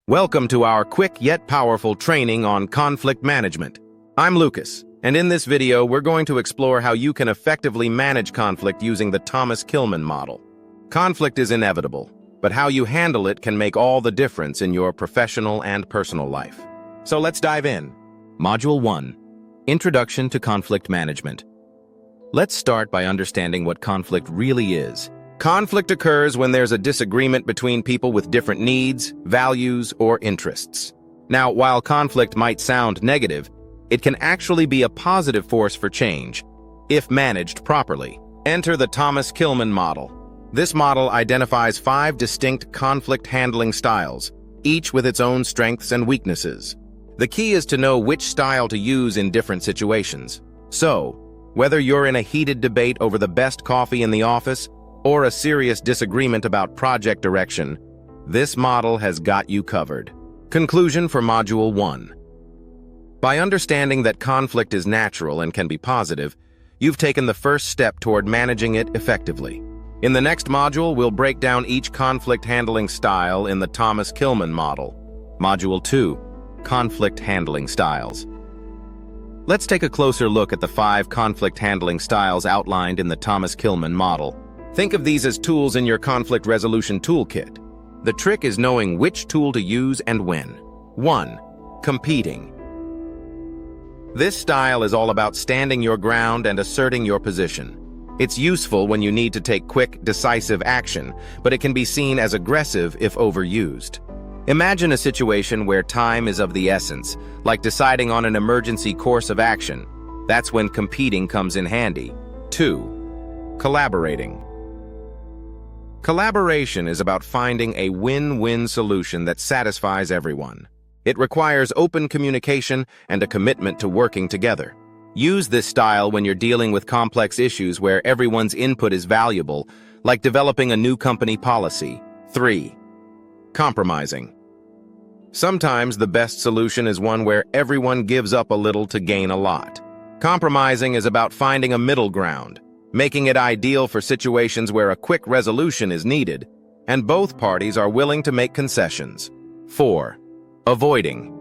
Welcome to our quick yet powerful training on conflict management. I'm Lucas, and in this video we're going to explore how you can effectively manage conflict using the Thomas Kilmann model. Conflict is inevitable, but how you handle it can make all the difference in your professional and personal life. So let's dive in. Module 1. Introduction to Conflict Management. Let's start by understanding what conflict really is. Conflict occurs when there's a disagreement between people with different needs, values, or interests. Now, while conflict might sound negative, it can actually be a positive force for change, if managed properly. Enter the Thomas Kilmann model. This model identifies 5 distinct conflict handling styles, each with its own strengths and weaknesses. The key is to know which style to use in different situations. So, whether you're in a heated debate over the best coffee in the office, or a serious disagreement about project direction, this model has got you covered. Conclusion for Module 1. By understanding that conflict is natural and can be positive, you've taken the first step toward managing it effectively. In the next module, we'll break down each conflict handling style in the Thomas Kilmann model. Module 2. Conflict handling styles. Let's take a closer look at the 5 conflict handling styles outlined in the Thomas Kilmann model. Think of these as tools in your conflict resolution toolkit. The trick is knowing which tool to use and when. 1. Competing. This style is all about standing your ground and asserting your position. It's useful when you need to take quick, decisive action, but it can be seen as aggressive if overused. Imagine a situation where time is of the essence, like deciding on an emergency course of action. That's when competing comes in handy. 2. Collaborating. Collaboration is about finding a win-win solution that satisfies everyone. It requires open communication and a commitment to working together. Use this style when you're dealing with complex issues where everyone's input is valuable, like developing a new company policy. 3. Compromising. Sometimes the best solution is one where everyone gives up a little to gain a lot. Compromising is about finding a middle ground, making it ideal for situations where a quick resolution is needed, and both parties are willing to make concessions. 4. Avoiding.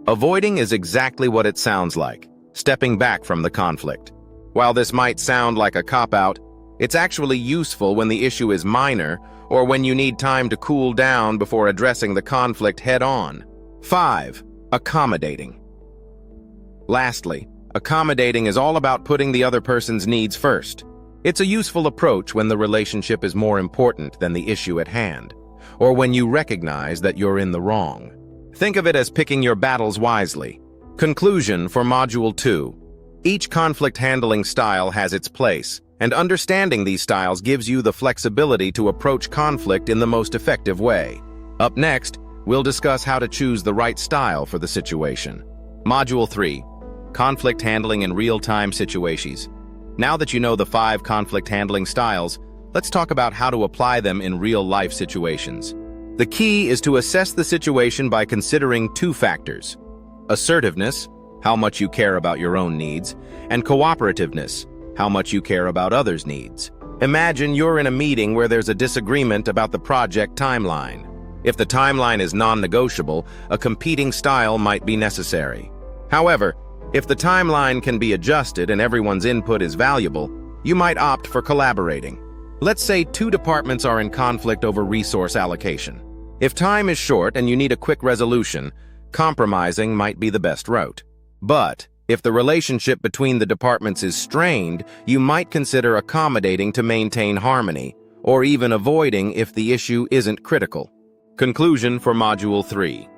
Avoiding is exactly what it sounds like, stepping back from the conflict. While this might sound like a cop-out, it's actually useful when the issue is minor or when you need time to cool down before addressing the conflict head-on. 5. Accommodating. Lastly, accommodating is all about putting the other person's needs first. It's a useful approach when the relationship is more important than the issue at hand, or when you recognize that you're in the wrong. Think of it as picking your battles wisely. Conclusion for Module 2. Each conflict handling style has its place, and understanding these styles gives you the flexibility to approach conflict in the most effective way. Up next, we'll discuss how to choose the right style for the situation. Module 3. Conflict handling in real-time situations. Now that you know the 5 conflict handling styles, let's talk about how to apply them in real-life situations. The key is to assess the situation by considering 2 factors: assertiveness, how much you care about your own needs, and cooperativeness, how much you care about others' needs. Imagine you're in a meeting where there's a disagreement about the project timeline. If the timeline is non-negotiable, a competing style might be necessary. However, if the timeline can be adjusted and everyone's input is valuable, you might opt for collaborating. Let's say 2 departments are in conflict over resource allocation. If time is short and you need a quick resolution, compromising might be the best route. But if the relationship between the departments is strained, you might consider accommodating to maintain harmony, or even avoiding if the issue isn't critical. Conclusion for Module 3.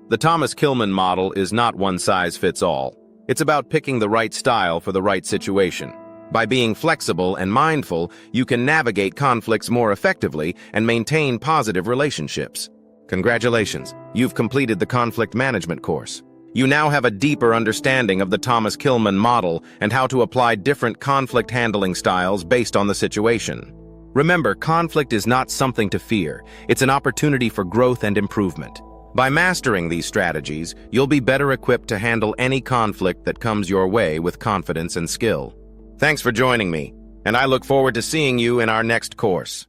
The Thomas Kilmann model is not one-size-fits-all. It's about picking the right style for the right situation. By being flexible and mindful, you can navigate conflicts more effectively and maintain positive relationships. Congratulations, you've completed the conflict management course. You now have a deeper understanding of the Thomas Kilmann model and how to apply different conflict handling styles based on the situation. Remember, conflict is not something to fear. It's an opportunity for growth and improvement. By mastering these strategies, you'll be better equipped to handle any conflict that comes your way with confidence and skill. Thanks for joining me, and I look forward to seeing you in our next course.